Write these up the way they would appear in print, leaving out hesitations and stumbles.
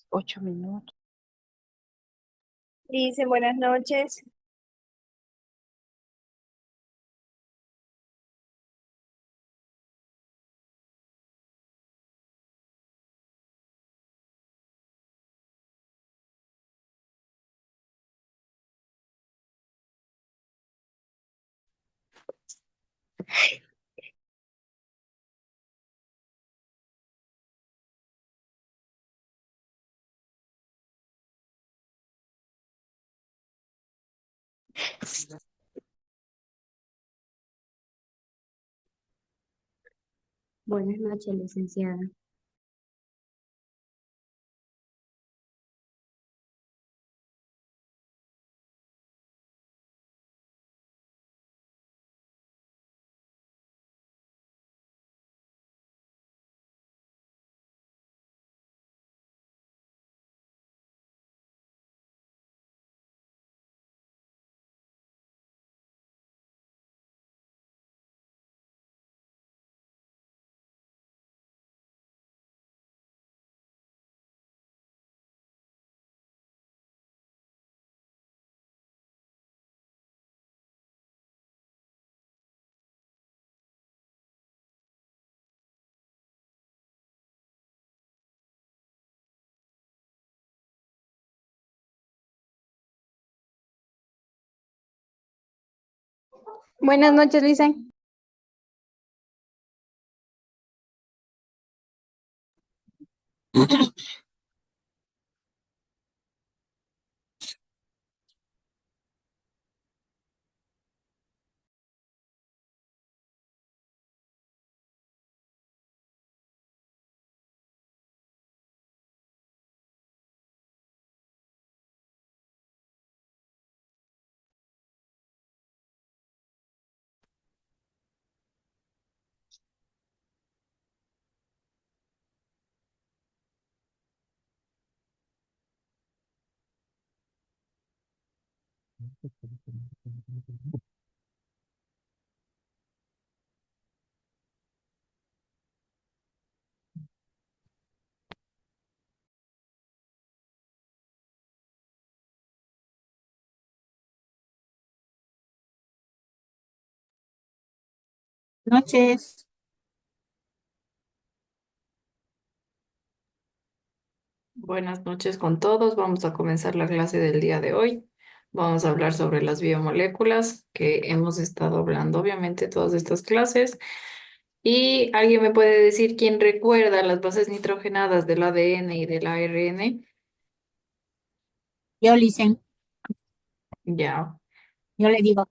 8 minutos. Dice, buenas noches. Buenas noches, licenciada. Buenas noches, Licen. Noches. Buenas noches con todos. Vamos a comenzar la clase del día de hoy. Vamos a hablar sobre las biomoléculas que hemos estado hablando, obviamente, todas estas clases. ¿Y alguien me puede decir quién recuerda las bases nitrogenadas del ADN y del ARN? Yo, Licen, Ya, yo le digo,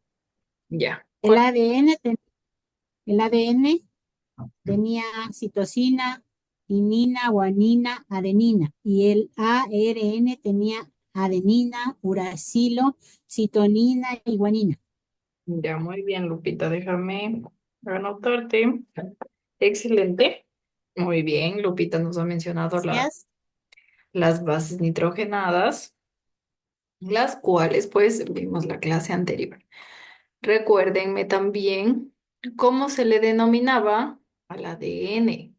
ya. el ADN, el ADN tenía citosina, timina, guanina, adenina, y el ARN tenía adenina, uracilo, citonina y guanina. Ya, muy bien, Lupita. Déjame anotarte. Excelente. Muy bien, Lupita nos ha mencionado Gracias. las bases nitrogenadas, las cuales pues vimos la clase anterior. Recuérdenme también cómo se le denominaba al ADN.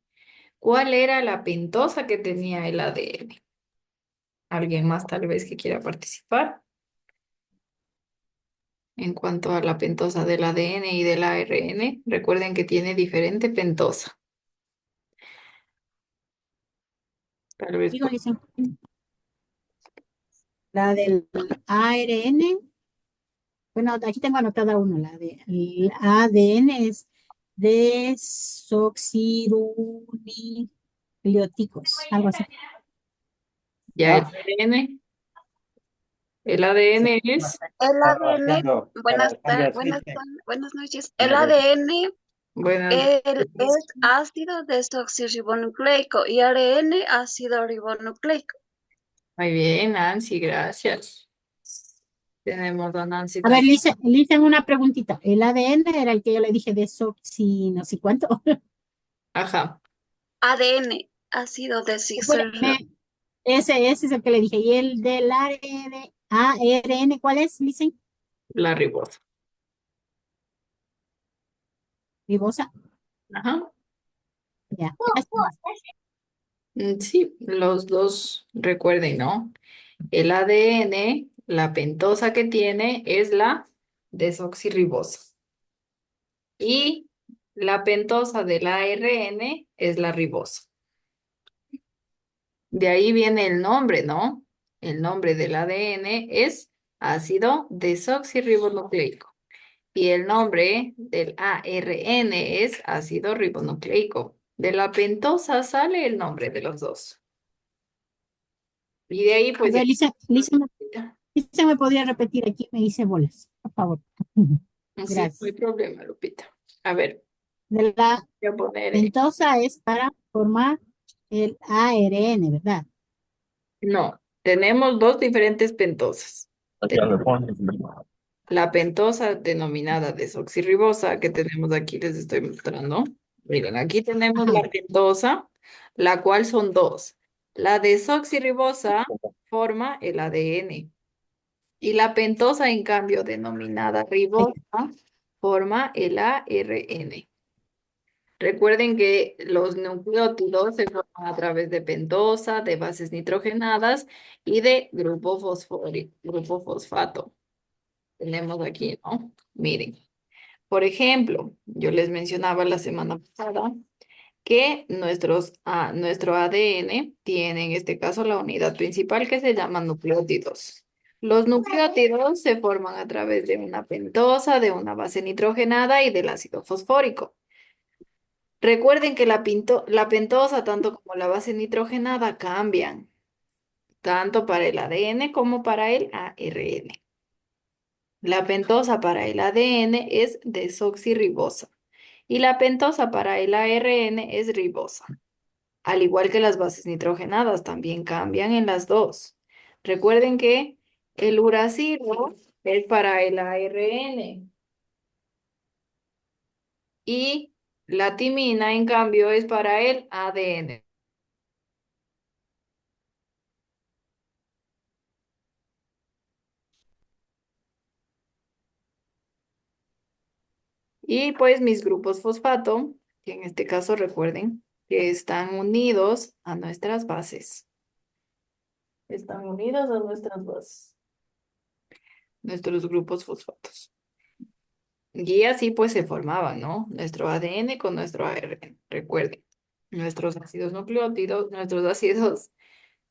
¿Cuál era la pentosa que tenía el ADN? ¿Alguien más tal vez que quiera participar? En cuanto a la pentosa del ADN y del ARN, recuerden que tiene diferente pentosa. Tal vez Digo, Licen, la del ARN, bueno, aquí tengo anotada uno, la del ADN es desoxirribonucleóticos, algo así. ya el ADN es, El ADN, buenas noches. El ADN bueno, es ácido desoxirribonucleico y ARN ácido ribonucleico. muy bien, Nancy, gracias. Tenemos a Nancy A ver, también. le hice una preguntita. El ADN era el que yo le dije desoxi, no sé cuánto. Ajá, ADN ácido Bueno, desoxirribonucleico. ese es el que le dije. ¿Y el del ARN, cuál es, Licen? la ribosa. Ribosa. Ajá. Ya. Gracias. Sí, los dos recuerden, ¿no? El ADN, la pentosa que tiene es la desoxirribosa. Y la pentosa del ARN es la ribosa. De ahí viene el nombre, ¿no? El nombre del ADN es ácido desoxirribonucleico. Y el nombre del ARN es ácido ribonucleico. De la pentosa sale el nombre de los dos. Y de ahí, A pues ya. ver, Lisa, ¿me podría repetir aquí? Me hice bolas, por favor. Sí, no hay Gracias. problema, Lupita. A ver, De la voy a poner. pentosa es para formar el ARN, ¿verdad? No, tenemos dos diferentes pentosas. La pentosa denominada desoxirribosa que tenemos aquí, les estoy mostrando. Miren, aquí tenemos Ajá. la pentosa, la cual son dos. La desoxirribosa forma el ADN y la pentosa, en cambio, denominada Ahí. ribosa, forma el ARN. Recuerden que los nucleótidos se forman a través de pentosa, de bases nitrogenadas y de grupo fosfórico, grupo fosfato. Tenemos aquí, ¿no? Miren, por ejemplo, yo les mencionaba la semana pasada que nuestro ADN tiene en este caso la unidad principal que se llama nucleótidos. Los nucleótidos se forman a través de una pentosa, de una base nitrogenada y del ácido fosfórico. Recuerden que la pentosa, tanto como la base nitrogenada, cambian, tanto para el ADN como para el ARN. La pentosa para el ADN es desoxirribosa y la pentosa para el ARN es ribosa. Al igual que las bases nitrogenadas, también cambian en las dos. Recuerden que el uracilo es para el ARN y la timina, en cambio, es para el ADN. Y pues mis grupos fosfato, que en este caso recuerden que están unidos a nuestras bases. Están unidos a nuestras bases, nuestros grupos fosfatos. Y así pues se formaban, ¿no? Nuestro ADN con nuestro ARN. Recuerden, nuestros ácidos nucleótidos, nuestros ácidos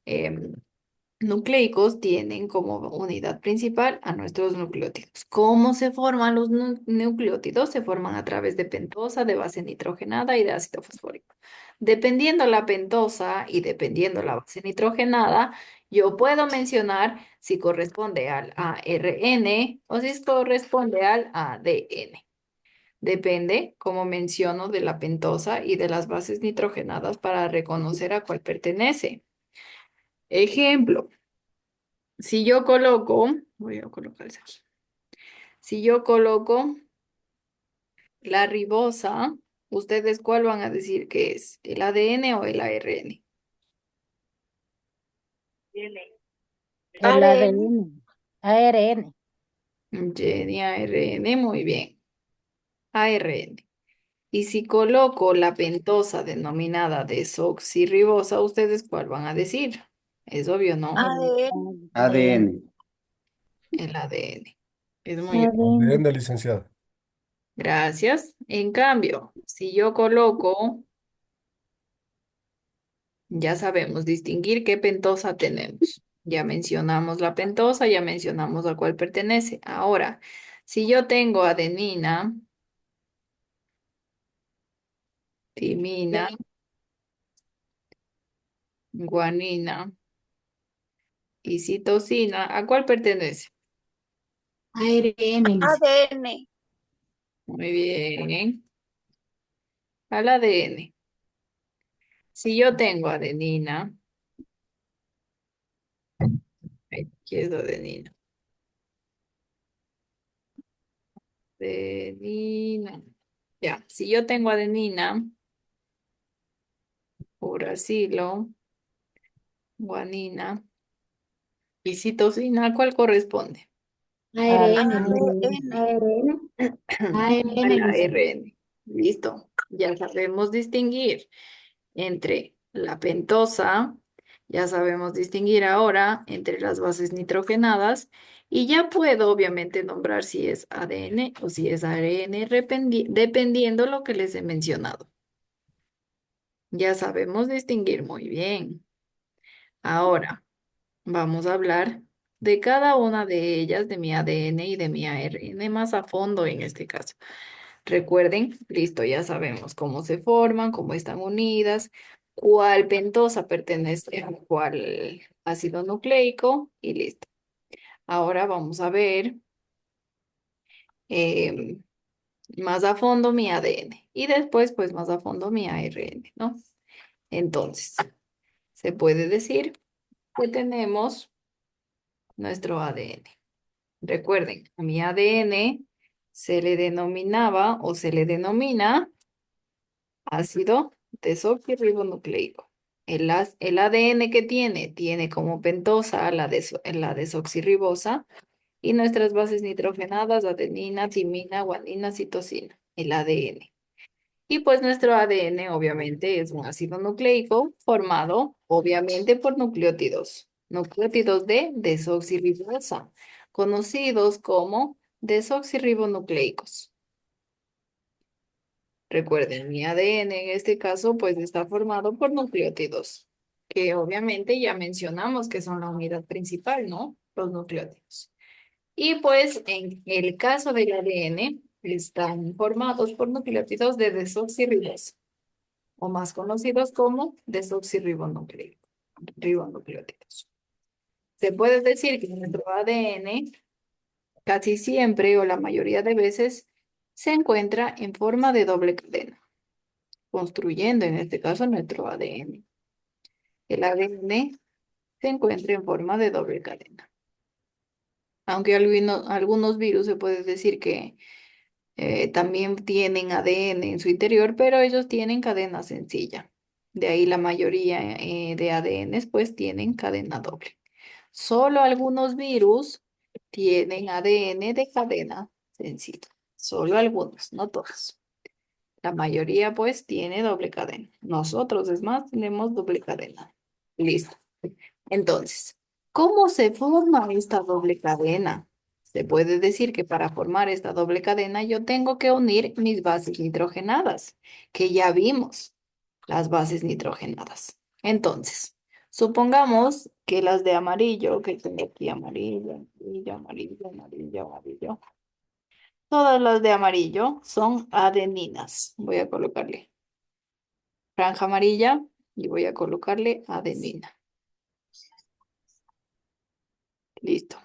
em, nucleicos tienen como unidad principal a nuestros nucleótidos. ¿Cómo se forman los nucleótidos? Se forman a través de pentosa, de base nitrogenada y de ácido fosfórico. Dependiendo la pentosa y dependiendo la base nitrogenada, yo puedo mencionar si corresponde al ARN o si corresponde al ADN. Depende, como menciono, de la pentosa y de las bases nitrogenadas para reconocer a cuál pertenece. Ejemplo. Si yo coloco, voy a colocarse aquí. Si yo coloco la ribosa, ¿ustedes cuál van a decir que es? ¿El ADN o el ARN? El ADN. ADN, ARN. Jenny, ARN, muy bien. ARN. Y si coloco la pentosa denominada desoxirribosa, ¿ustedes cuál van a decir? Es obvio, ¿no? ADN. ADN. El ADN. Es muy bien. ADN. Bien, licenciada. Gracias. En cambio, si yo coloco, ya sabemos distinguir qué pentosa tenemos. Ya mencionamos la pentosa, ya mencionamos a cuál pertenece. Ahora, si yo tengo adenina, timina, guanina y citosina, ¿a cuál pertenece? ARN, Lisa. ADN. Muy bien. Al ADN. Si yo tengo adenina, aquí es adenina. Adenina. Ya, si yo tengo adenina, uracilo, guanina y citosina, ¿a cuál corresponde? ARN, ADN. ARN, Al Lisa. ARN. Listo. Ya sabemos distinguir entre la pentosa. Ya sabemos distinguir ahora entre las bases nitrogenadas y ya puedo obviamente nombrar si es ADN o si es ARN, dependiendo lo que les he mencionado. Ya sabemos distinguir muy bien. Ahora vamos a hablar de cada una de ellas, de mi ADN y de mi ARN más a fondo en este caso. Recuerden, listo, ya sabemos cómo se forman, cómo están unidas, cuál pentosa pertenece a cuál ácido nucleico y listo. Ahora vamos a ver em, más a fondo mi ADN y después pues más a fondo mi ARN, ¿no? Entonces, se puede decir que tenemos nuestro ADN. Recuerden, a mi ADN se le denominaba o se le denomina ácido desoxirribonucleico. El ADN que tiene como pentosa la desoxirribosa y nuestras bases nitrogenadas, adenina, timina, guanina, citosina, el ADN. Y pues nuestro ADN obviamente es un ácido nucleico formado obviamente por nucleótidos de desoxirribosa, conocidos como desoxirribonucleicos. Recuerden, mi ADN en este caso pues está formado por nucleótidos, que obviamente ya mencionamos que son la unidad principal, ¿no? Los nucleótidos. Y pues en el caso del ADN están formados por nucleótidos de desoxirribosa, o más conocidos como ribonucleótidos. Se puede decir que nuestro ADN casi siempre o la mayoría de veces se encuentra en forma de doble cadena, construyendo en este caso nuestro ADN. El ADN se encuentra en forma de doble cadena. Aunque algunos virus se puede decir que también tienen ADN en su interior, pero ellos tienen cadena sencilla. De ahí la mayoría de ADNs pues tienen cadena doble. Solo algunos virus tienen ADN de cadena sencilla. Solo algunos, no todos. La mayoría pues tiene doble cadena. Nosotros, es más, tenemos doble cadena. Listo. Entonces, ¿cómo se forma esta doble cadena? Se puede decir que para formar esta doble cadena yo tengo que unir mis bases nitrogenadas, que ya vimos, las bases nitrogenadas. Entonces, supongamos que las de amarillo, que tengo aquí amarillo, amarillo, amarillo, amarillo, amarillo, todas las de amarillo son adeninas. Voy a colocarle franja amarilla y voy a colocarle adenina. Listo.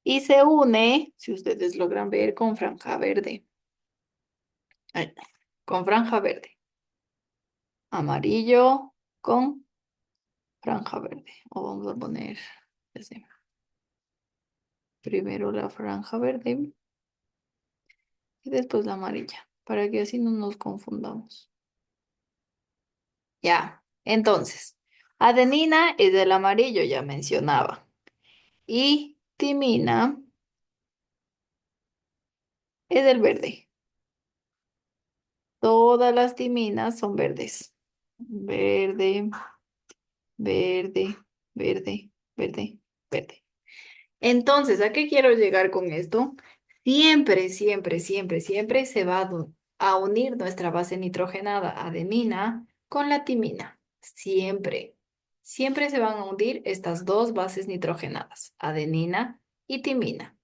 Y se une, si ustedes logran ver, con franja verde. Ahí, con franja verde. Amarillo con franja verde. O vamos a poner así. Primero la franja verde y después la amarilla, para que así no nos confundamos. Ya, entonces, adenina es del amarillo, ya mencionaba. Y timina es del verde. Todas las timinas son verdes. Verde, verde, verde, verde, verde. Entonces, ¿a qué quiero llegar con esto? Siempre, siempre, siempre, siempre se va a unir nuestra base nitrogenada adenina con la timina. Siempre. Siempre se van a unir estas dos bases nitrogenadas, adenina y timina.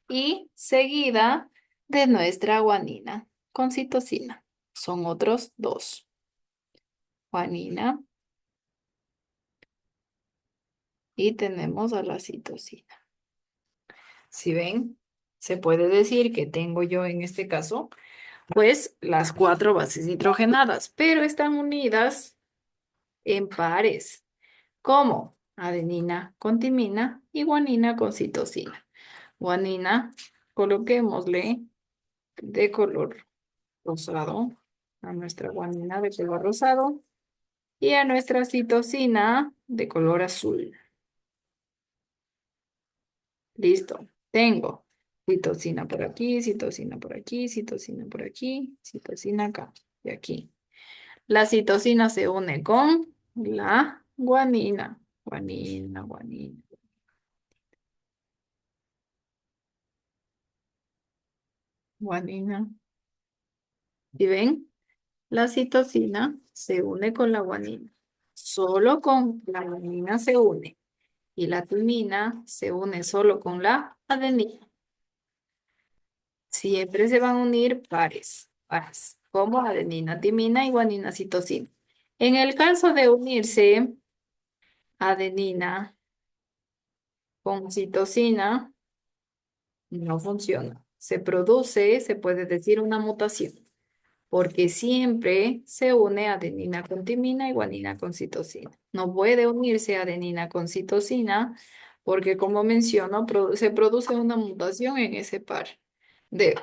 Y seguida de nuestra guanina con citosina. Son otros dos. Guanina y tenemos a la citosina. Si ven, se puede decir que tengo yo en este caso, pues las cuatro bases nitrogenadas, pero están unidas en pares, como adenina con timina y guanina con citosina. Guanina, coloquémosle de color rosado, a nuestra guanina de color rosado y a nuestra citosina de color azul. Listo. Tengo citosina por aquí, citosina por aquí, citosina por aquí, citosina acá y aquí. La citosina se une con la guanina. Guanina, guanina. Guanina. ¿Y ven? La citosina se une con la guanina. Solo con la guanina se une. Y la timina se une solo con la adenina. Siempre se van a unir pares, pares, como adenina, timina y guanina, citosina. En el caso de unirse adenina con citosina, no funciona. Se produce, se puede decir, una mutación, porque siempre se une adenina con timina y guanina con citosina. No puede unirse adenina con citosina, porque como menciono, se produce una mutación de,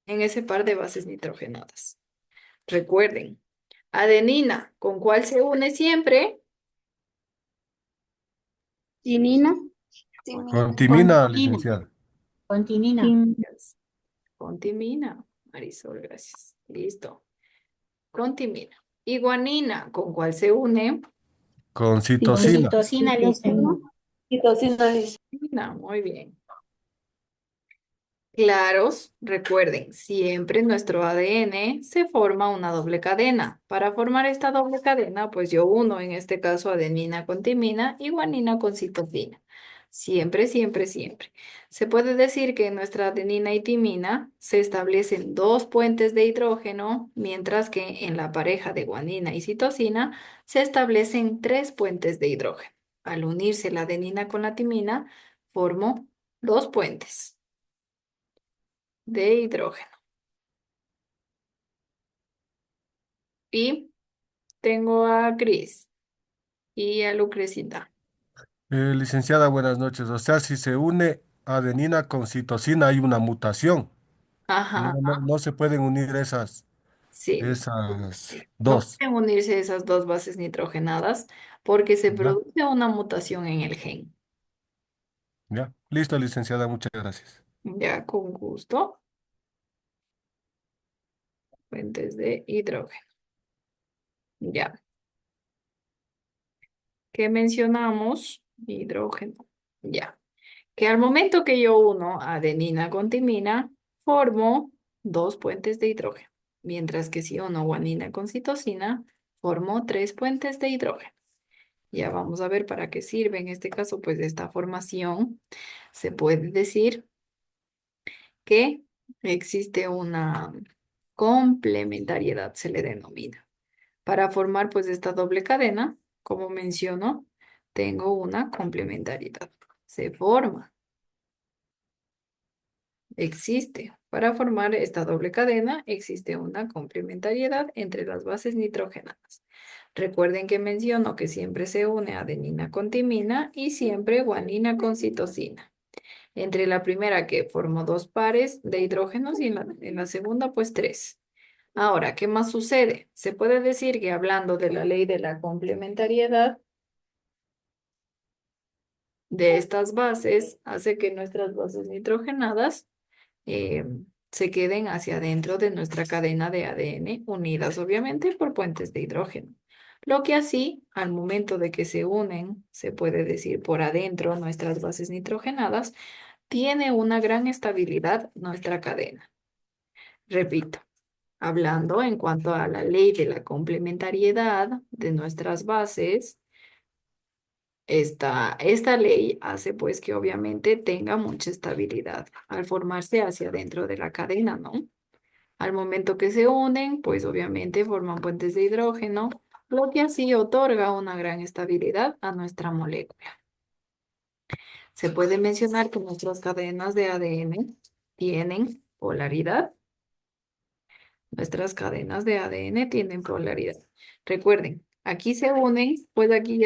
en ese par de bases nitrogenadas. Recuerden, adenina, ¿con cuál se une siempre? Tinina. Timina. Con Timina, timina. licenciada. Con timina. Con timina. Marisol, gracias. Listo. Con timina. Y guanina, ¿con cuál se une? Con Con citosina. citosina, licenciada. Citosina dice. Timina, muy bien. Claros, recuerden, siempre en nuestro ADN se forma una doble cadena. Para formar esta doble cadena, pues yo uno, en este caso, adenina con timina y guanina con citosina. Siempre, siempre, siempre. Se puede decir que en nuestra adenina y timina se establecen dos puentes de hidrógeno, mientras que en la pareja de guanina y citosina se establecen tres puentes de hidrógeno. Al unirse la adenina con la timina, formo dos puentes de hidrógeno. Y tengo a Cris y a Lucrecita. Licenciada, buenas noches. O sea, si se une adenina con citosina hay una mutación. No, Ajá, no se pueden unir sí. esas No dos. pueden unirse esas dos bases nitrogenadas porque se ¿Ya? produce una mutación en el gen. ¿Ya? Listo, licenciada, muchas gracias. Ya, con gusto. Fuentes de hidrógeno. Ya. ¿Qué mencionamos? Hidrógeno. Ya. Que al momento que yo uno adenina con timina, formo dos puentes de hidrógeno. Mientras que si uno guanina con citosina, formo tres puentes de hidrógeno. Ya vamos a ver para qué sirve en este caso, pues esta formación. Se puede decir que existe una complementariedad, se le denomina. Para formar pues esta doble cadena, como menciono, tengo una complementariedad. Se forma. Existe. Para formar esta doble cadena, existe una complementariedad entre las bases nitrogenadas. Recuerden que menciono que siempre se une adenina con timina y siempre guanina con citosina. Entre la primera que formo dos pares de hidrógenos y en la segunda pues tres. Ahora, ¿qué más sucede? Se puede decir que hablando de la ley de la complementariedad de estas bases, hace que nuestras bases nitrogenadas eh, se queden hacia adentro de nuestra cadena de ADN, unidas obviamente por puentes de hidrógeno. Lo que así, al momento de que se unen, se puede decir por adentro nuestras bases nitrogenadas, tiene una gran estabilidad nuestra cadena. Repito, hablando en cuanto a la ley de la complementariedad de nuestras bases, esta ley hace pues que obviamente tenga mucha estabilidad al formarse hacia adentro de la cadena, ¿no? Al momento que se unen, pues obviamente forman puentes de hidrógeno, lo que así otorga una gran estabilidad a nuestra molécula. Se puede mencionar que nuestras cadenas de ADN tienen polaridad. Nuestras cadenas de ADN tienen polaridad. Recuerden, aquí se unen, pues aquí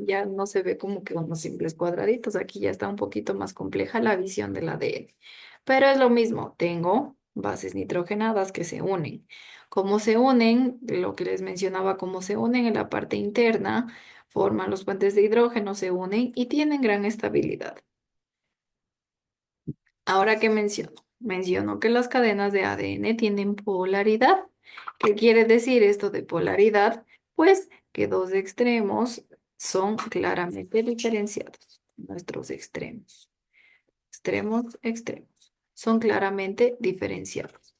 ya no se ve como que unos simples cuadraditos. Aquí ya está un poquito más compleja la visión del ADN. Pero es lo mismo, tengo bases nitrogenadas que se unen. Como se unen, lo que les mencionaba, como se unen en la parte interna, forman los puentes de hidrógeno, se unen y tienen gran estabilidad. Ahora, ¿qué menciono? Menciono que las cadenas de ADN tienen polaridad. ¿Qué quiere decir esto de polaridad? Pues que dos extremos son claramente diferenciados. Nuestros extremos. Extremos, extremos. Son claramente diferenciados.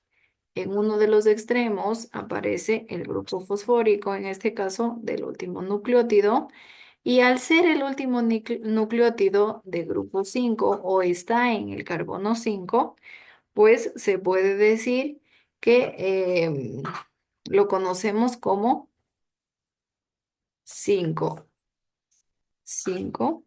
En uno de los extremos aparece el grupo fosfórico, en este caso del último nucleótido, y al ser el último nucleótido de grupo 5 o está en el carbono 5, pues se puede decir que lo conocemos como 5. 5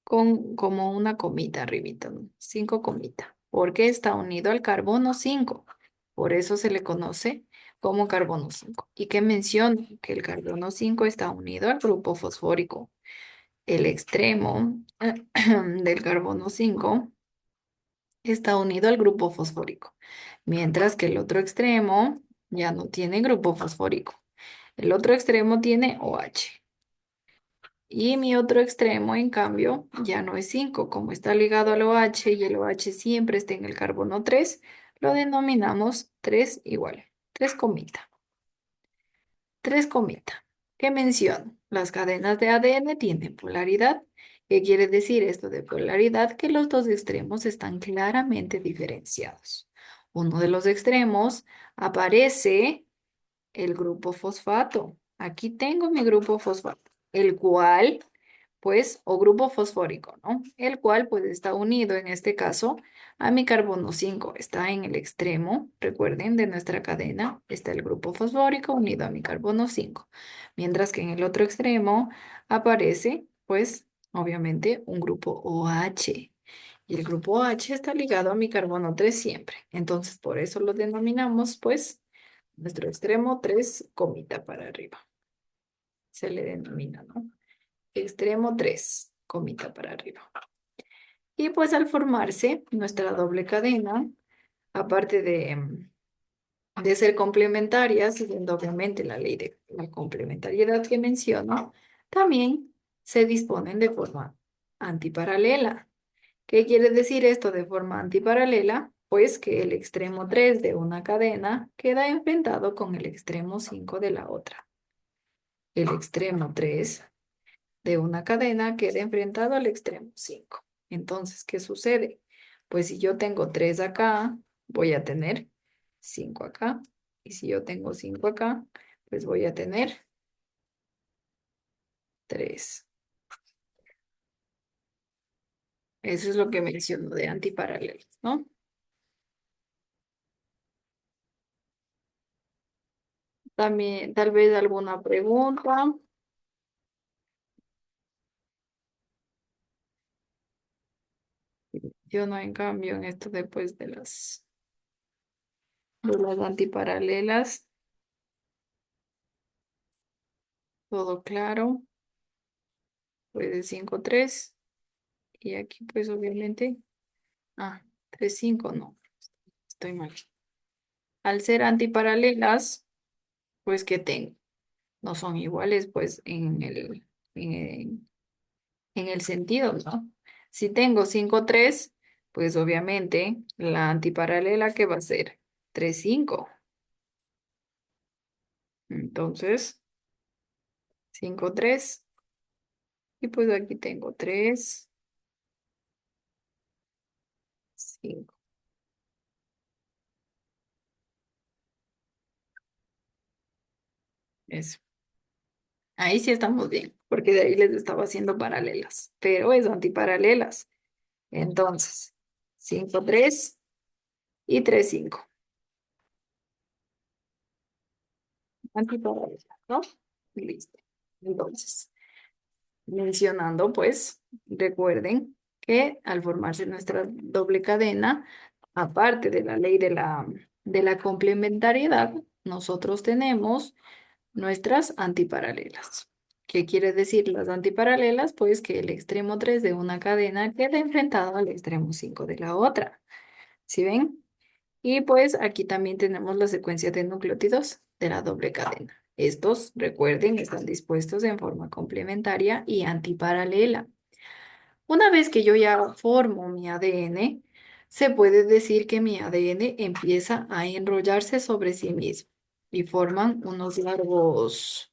con como una comita arribita, ¿no? 5 comita, porque está unido al carbono 5. Por eso se le conoce como carbono 5. Y que menciono que el carbono 5 está unido al grupo fosfórico. El extremo del carbono 5 está unido al grupo fosfórico, mientras que el otro extremo ya no tiene grupo fosfórico. El otro extremo tiene OH. Y mi otro extremo, en cambio, ya no es 5. Como está ligado al OH y el OH siempre está en el carbono 3, lo denominamos 3 igual. 3 comita. 3 comita. ¿Qué menciono? Las cadenas de ADN tienen polaridad. ¿Qué quiere decir esto de polaridad? Que los dos extremos están claramente diferenciados. Uno de los extremos aparece el grupo fosfato. Aquí tengo mi grupo fosfato, el cual, pues, o grupo fosfórico, ¿no? El cual, pues, está unido en este caso a mi carbono 5. Está en el extremo, recuerden, de nuestra cadena, está el grupo fosfórico unido a mi carbono 5. Mientras que en el otro extremo aparece, pues, obviamente, un grupo OH. Y el grupo OH está ligado a mi carbono 3 siempre. Entonces, por eso lo denominamos, pues, nuestro extremo 3 comita para arriba. Se le denomina, ¿no? Extremo 3 comita para arriba. Y pues al formarse nuestra doble cadena, aparte de ser complementarias, siguiendo obviamente la ley de la complementariedad que menciono, también se disponen de forma antiparalela. ¿Qué quiere decir esto de forma antiparalela? Pues que el extremo 3 de una cadena queda enfrentado con el extremo 5 de la otra. El extremo 3 de una cadena queda enfrentado al extremo 5. Entonces, ¿qué sucede? Pues si yo tengo 3 acá, voy a tener 5 acá. Y si yo tengo 5 acá, pues voy a tener 3. Eso es lo que menciono de antiparalelos, ¿no? También, tal vez alguna pregunta. Yo no, en cambio, en esto después de las antiparalelas, todo claro. Pues de 5 3. Y aquí, pues obviamente, 3 5 no, estoy mal. Al ser antiparalelas, pues, ¿qué tengo? No son iguales, pues, en el sentido, ¿no? Si tengo 5 3, pues obviamente la antiparalela, ¿qué va a ser? 3 5. Entonces, 5 3. Y pues aquí tengo 3 5. Eso. Ahí sí estamos bien, porque de ahí les estaba haciendo paralelas, pero es antiparalelas. Entonces, 5 3 y 3 5. Antiparalelas, ¿no? Listo. Entonces, mencionando, pues, recuerden que al formarse nuestra doble cadena, aparte de la ley de la complementariedad, nosotros tenemos nuestras antiparalelas. ¿Qué quiere decir las antiparalelas? Pues que el extremo 3 de una cadena queda enfrentado al extremo 5 de la otra. ¿Sí ven? Y pues aquí también tenemos la secuencia de nucleótidos de la doble cadena. Estos, recuerden, están dispuestos en forma complementaria y antiparalela. Una vez que yo ya formo mi ADN, se puede decir que mi ADN empieza a enrollarse sobre sí mismo. y forman unos largos,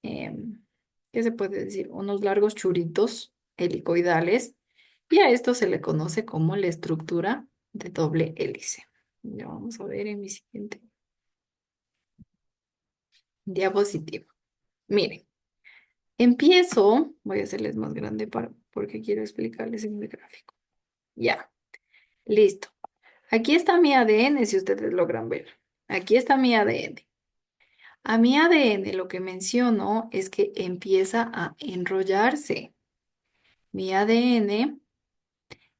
em, ¿qué se puede decir? Unos largos churitos helicoidales y a esto se le conoce como la estructura de doble hélice. Ya vamos a ver en mi siguiente diapositiva. Miren, voy a hacerles más grande porque quiero explicarles en el gráfico. Ya, listo. Aquí está mi ADN, si ustedes logran ver. Aquí está mi ADN. A mi ADN lo que menciono es que empieza a enrollarse. Mi ADN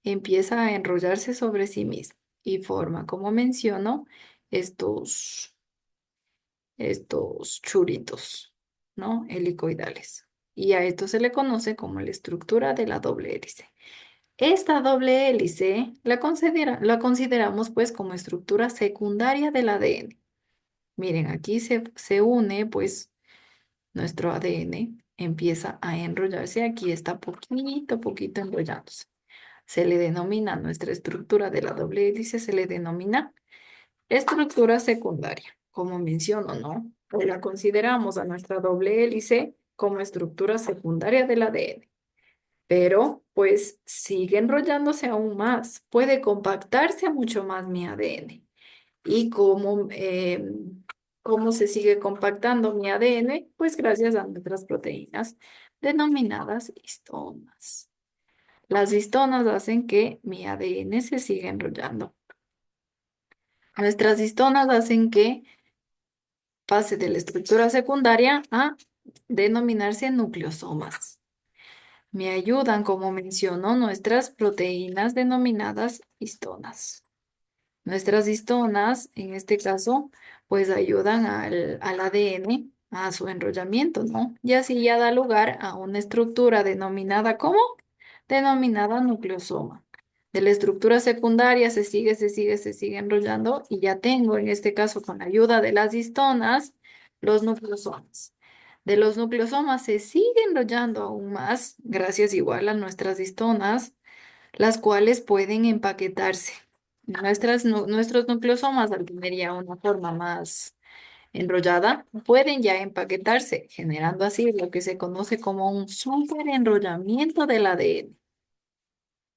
empieza a enrollarse sobre sí mismo y forma, como menciono, estos, estos churitos, ¿no? Helicoidales. Y a esto se le conoce como la estructura de la doble hélice. Esta doble hélice la consideramos pues como estructura secundaria del ADN. Miren, aquí se une pues nuestro ADN, empieza a enrollarse, aquí está poquito enrollándose. Se le denomina nuestra estructura de la doble hélice, se le denomina estructura secundaria, como menciono, ¿no? O la consideramos a nuestra doble hélice como estructura secundaria del ADN. Pero pues sigue enrollándose aún más, puede compactarse mucho más mi ADN. ¿Y cómo se sigue compactando mi ADN? Pues gracias a nuestras proteínas denominadas histonas. Las histonas hacen que mi ADN se siga enrollando. Nuestras histonas hacen que pase de la estructura secundaria a denominarse nucleosomas. Me ayudan, como menciono, nuestras proteínas denominadas histonas. Nuestras histonas, en este caso, pues ayudan al ADN a su enrollamiento, ¿no? Y así ya da lugar a una estructura denominada ¿cómo? Denominada nucleosoma. De la estructura secundaria se sigue enrollando y ya tengo, en este caso, con la ayuda de las histonas, los nucleosomas. De los nucleosomas se sigue enrollando aún más, gracias igual a nuestras histonas, las cuales pueden empaquetarse. Nuestros nucleosomas, al tener ya una forma más enrollada, pueden ya empaquetarse, generando así lo que se conoce como un superenrollamiento del ADN.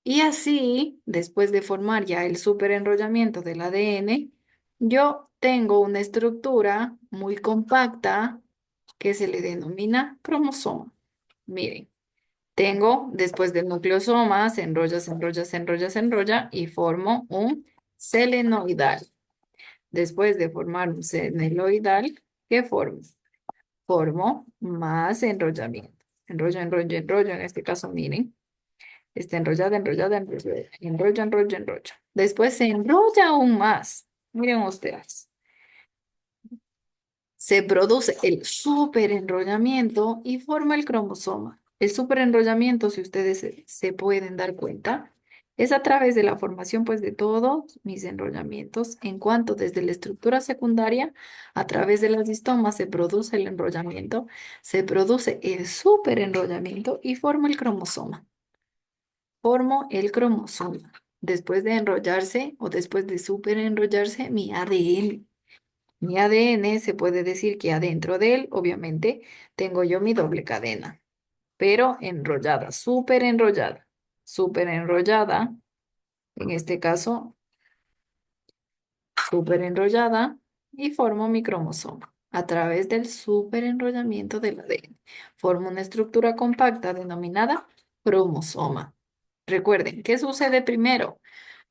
Y así, después de formar ya el superenrollamiento del ADN, yo tengo una estructura muy compacta que se le denomina cromosoma. Miren. Tengo, después del nucleosoma, se enrolla y formo un selenoidal. Después de formar un selenoidal, ¿qué formo? Formo más enrollamiento. Enrollo. En este caso, miren, está enrollo. Después se enrolla aún más. Miren ustedes. Se produce el superenrollamiento y forma el cromosoma. El superenrollamiento, si ustedes se pueden dar cuenta, es a través de la formación pues de todos mis enrollamientos, en cuanto desde la estructura secundaria, a través de las histomas se produce el enrollamiento, se produce el superenrollamiento y forma el cromosoma. Formo el cromosoma. Después de enrollarse o después de superenrollarse mi ADN. Mi ADN se puede decir que adentro de él, obviamente, tengo yo mi doble cadena, pero enrollada, súper enrollada, en este caso, súper enrollada, y formo mi cromosoma a través del súper enrollamiento del ADN. Formo una estructura compacta denominada cromosoma. Recuerden, ¿qué sucede primero?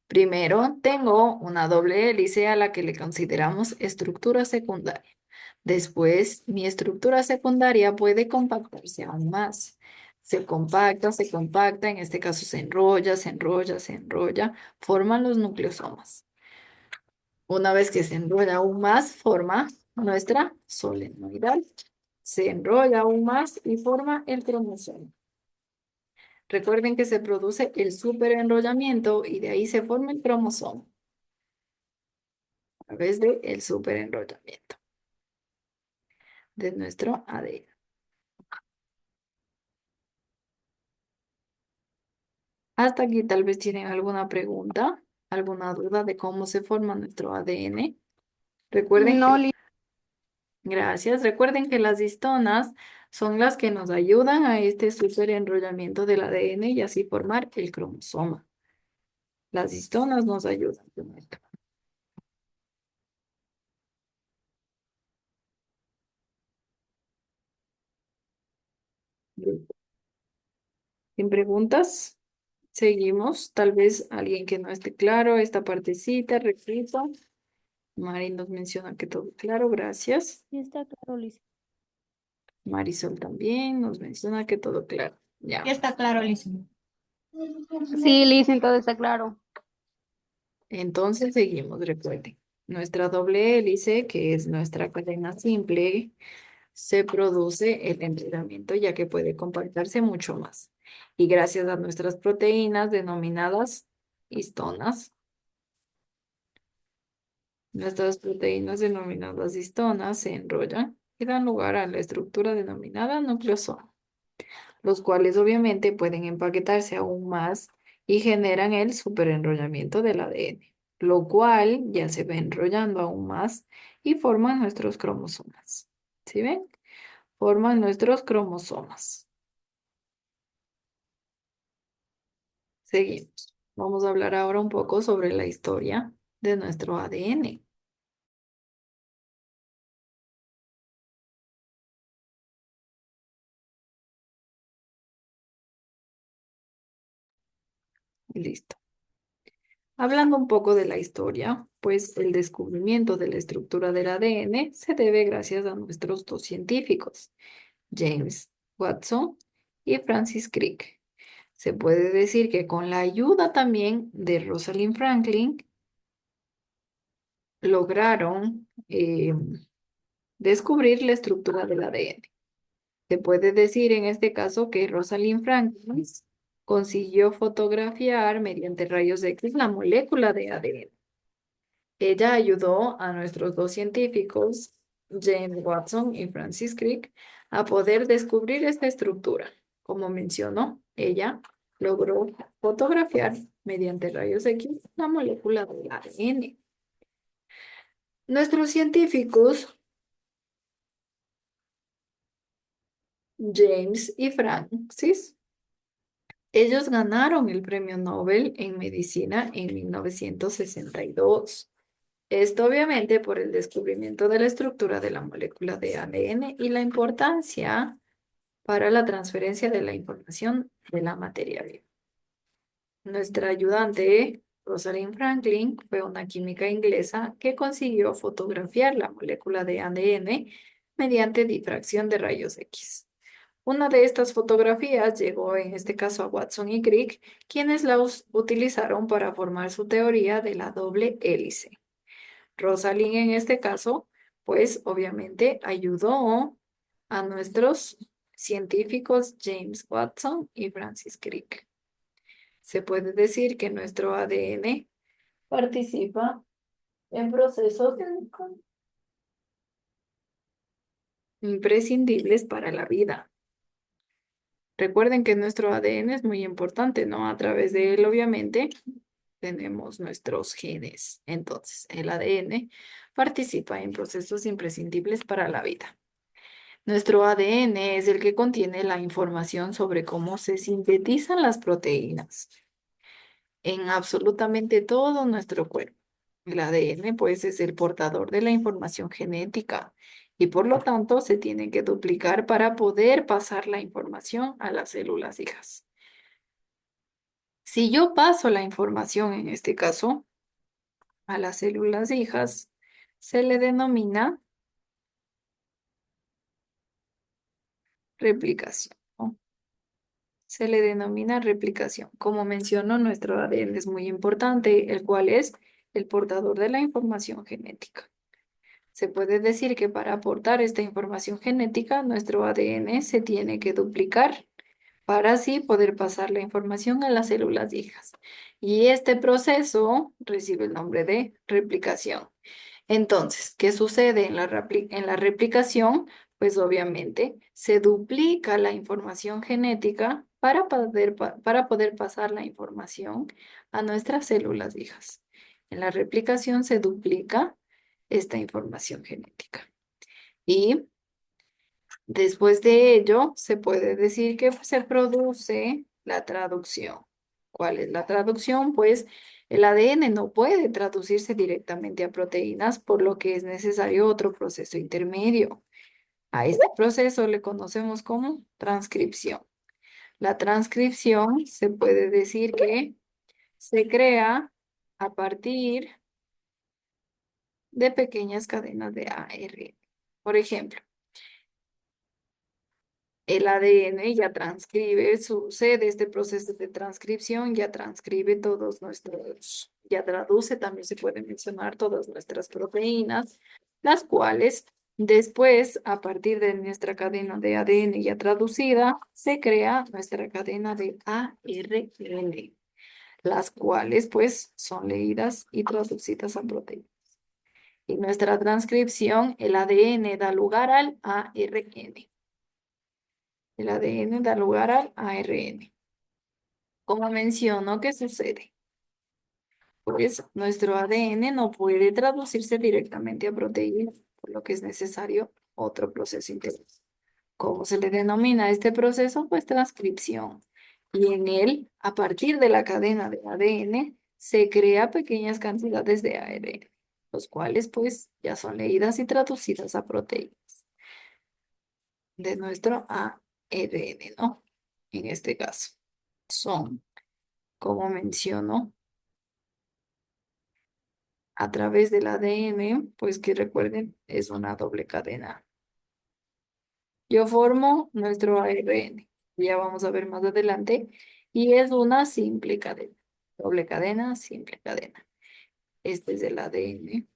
Primero, tengo una doble hélice a la que le consideramos estructura secundaria. Después, mi estructura secundaria puede compactarse aún más. Se compacta, en este caso se enrolla, forman los nucleosomas. Una vez que se enrolla aún más, forma nuestra solenoidal. Se enrolla aún más y forma el cromosoma. Recuerden que se produce el superenrollamiento y de ahí se forma el cromosoma a través del superenrollamiento de nuestro ADN. Hasta aquí tal vez tienen alguna pregunta, alguna duda de cómo se forma nuestro ADN. Recuerden No, que Gracias. Recuerden que las histonas son las que nos ayudan a este superenrollamiento del ADN y así formar el cromosoma. Las histonas nos ayudan con esto. ¿Sin preguntas? Seguimos. Tal vez alguien que no esté claro esta partecita, repito. Mari nos menciona que todo claro, gracias. Sí está claro, Lisa. Marisol también nos menciona que todo claro. Ya. Ya está claro, Lisa. Sí, Lisa, todo está claro. Entonces seguimos, recuerden. Nuestra doble hélice, que es nuestra cadena simple, se produce el enredamiento ya que puede compactarse mucho más. Y gracias a nuestras proteínas denominadas histonas, nuestras proteínas denominadas histonas se enrollan y dan lugar a la estructura denominada nucleosoma, los cuales obviamente pueden empaquetarse aún más y generan el superenrollamiento del ADN, lo cual ya se va enrollando aún más y forman nuestros cromosomas. ¿Sí ven? Forman nuestros cromosomas. Seguimos. Vamos a hablar ahora un poco sobre la historia de nuestro ADN. Listo. Hablando un poco de la historia, pues el descubrimiento de la estructura del ADN se debe gracias a nuestros dos científicos, James Watson y Francis Crick. Se puede decir que con la ayuda también de Rosalind Franklin lograron descubrir la estructura del ADN. Se puede decir en este caso que Rosalind Franklin consiguió fotografiar mediante rayos X la molécula de ADN. Ella ayudó a nuestros dos científicos, James Watson y Francis Crick, a poder descubrir esta estructura. Como mencionó, ella logró fotografiar mediante rayos X la molécula del ADN. Nuestros científicos, James y Francis, ellos ganaron el Premio Nobel en Medicina en 1962. Esto obviamente por el descubrimiento de la estructura de la molécula de ADN y la importancia para la transferencia de la información de la materia viva. Nuestra ayudante, Rosalind Franklin, fue una química inglesa que consiguió fotografiar la molécula de ADN mediante difracción de rayos X. Una de estas fotografías llegó en este caso a Watson y Crick, quienes la utilizaron para formar su teoría de la doble hélice. Rosalind en este caso, pues obviamente ayudó a nuestros científicos James Watson y Francis Crick. Se puede decir que nuestro ADN participa en procesos imprescindibles para la vida. Recuerden que nuestro ADN es muy importante, ¿no? A través de él, obviamente, tenemos nuestros genes. Entonces, el ADN participa en procesos imprescindibles para la vida. Nuestro ADN es el que contiene la información sobre cómo se sintetizan las proteínas en absolutamente todo nuestro cuerpo. El ADN, pues, es el portador de la información genética y por lo tanto se tiene que duplicar para poder pasar la información a las células hijas. Si yo paso la información, en este caso, a las células hijas, se le denomina replicación, ¿no? Se le denomina replicación. Como menciono, nuestro ADN es muy importante, el cual es el portador de la información genética. Se puede decir que para aportar esta información genética, nuestro ADN se tiene que duplicar para así poder pasar la información a las células hijas. Y este proceso recibe el nombre de replicación. Entonces, ¿qué sucede en la replicación? Pues obviamente se duplica la información genética para poder pasar la información a nuestras células hijas. En la replicación se duplica esta información genética. Y después de ello, se puede decir que se produce la traducción. ¿Cuál es la traducción? Pues el ADN no puede traducirse directamente a proteínas, por lo que es necesario otro proceso intermedio. A este proceso le conocemos como transcripción. La transcripción se puede decir que se crea a partir de pequeñas cadenas de ARN. Por ejemplo, el ADN ya transcribe, sucede este proceso de transcripción, ya transcribe todos nuestros, ya traduce, también se puede mencionar todas nuestras proteínas, las cuales después, a partir de nuestra cadena de ADN ya traducida, se crea nuestra cadena de ARN, las cuales pues son leídas y traducidas a proteínas. Y nuestra transcripción, el ADN da lugar al ARN. El ADN da lugar al ARN. Como menciono, ¿qué sucede? Pues nuestro ADN no puede traducirse directamente a proteína, por lo que es necesario otro proceso interno. ¿Cómo se le denomina este proceso? Pues transcripción. Y en él, a partir de la cadena de ADN, se crea pequeñas cantidades de ARN, los cuales pues ya son leídas y traducidas a proteínas de nuestro ARN, ¿no? En este caso, son, como menciono, a través del ADN, pues que recuerden, es una doble cadena. Yo formo nuestro ARN, ya vamos a ver más adelante, y es una simple cadena. Doble cadena, simple cadena. Este es el ADN.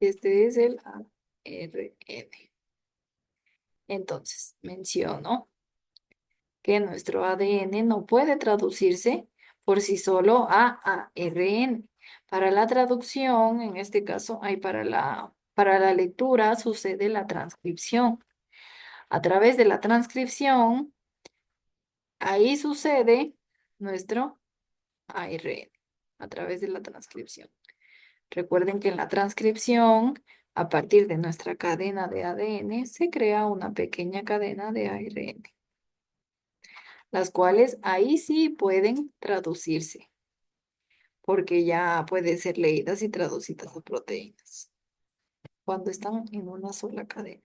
Este es el ARN. Entonces, menciono que nuestro ADN no puede traducirse por sí solo a ARN. Para la traducción, en este caso, para la lectura sucede la transcripción. A través de la transcripción, ahí sucede nuestro ARN, a través de la transcripción. Recuerden que en la transcripción, a partir de nuestra cadena de ADN, se crea una pequeña cadena de ARN, las cuales ahí sí pueden traducirse, porque ya pueden ser leídas y traducidas a proteínas, cuando están en una sola cadena.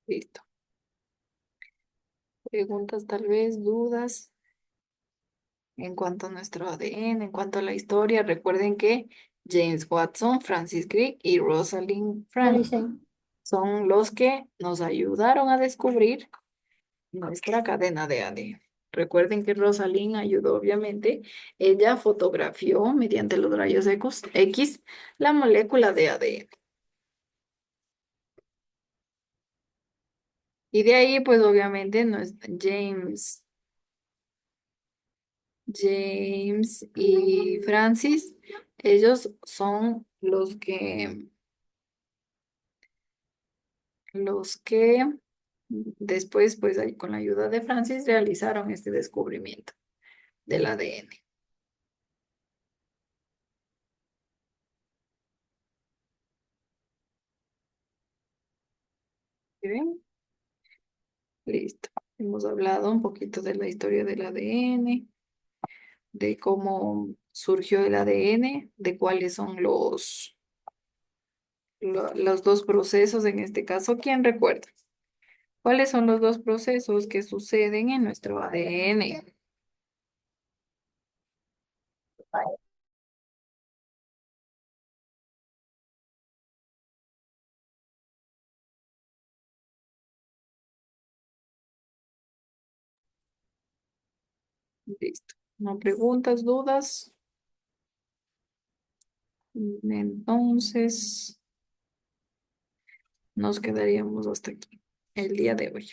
Listo. Preguntas tal vez, dudas en cuanto a nuestro ADN, en cuanto a la historia. Recuerden que James Watson, Francis Crick y Rosalind Franklin son los que nos ayudaron a descubrir nuestra cadena de ADN. Recuerden que Rosalind ayudó, obviamente, ella fotografió mediante los rayos X la molécula de ADN. Y de ahí, pues obviamente, James y Francis, ellos son los que después, pues ahí, con la ayuda de Francis, realizaron este descubrimiento del ADN. ¿Bien? Listo. Hemos hablado un poquito de la historia del ADN, de cómo surgió el ADN, de cuáles son los dos procesos en este caso. ¿Quién recuerda? ¿Cuáles son los dos procesos que suceden en nuestro ADN? Listo. ¿No preguntas, dudas? Entonces, nos quedaríamos hasta aquí el día de hoy.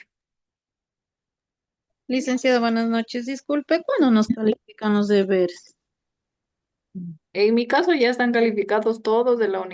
Licenciada, buenas noches. Disculpe, ¿cuándo nos califican los deberes? En mi caso ya están calificados todos de la universidad.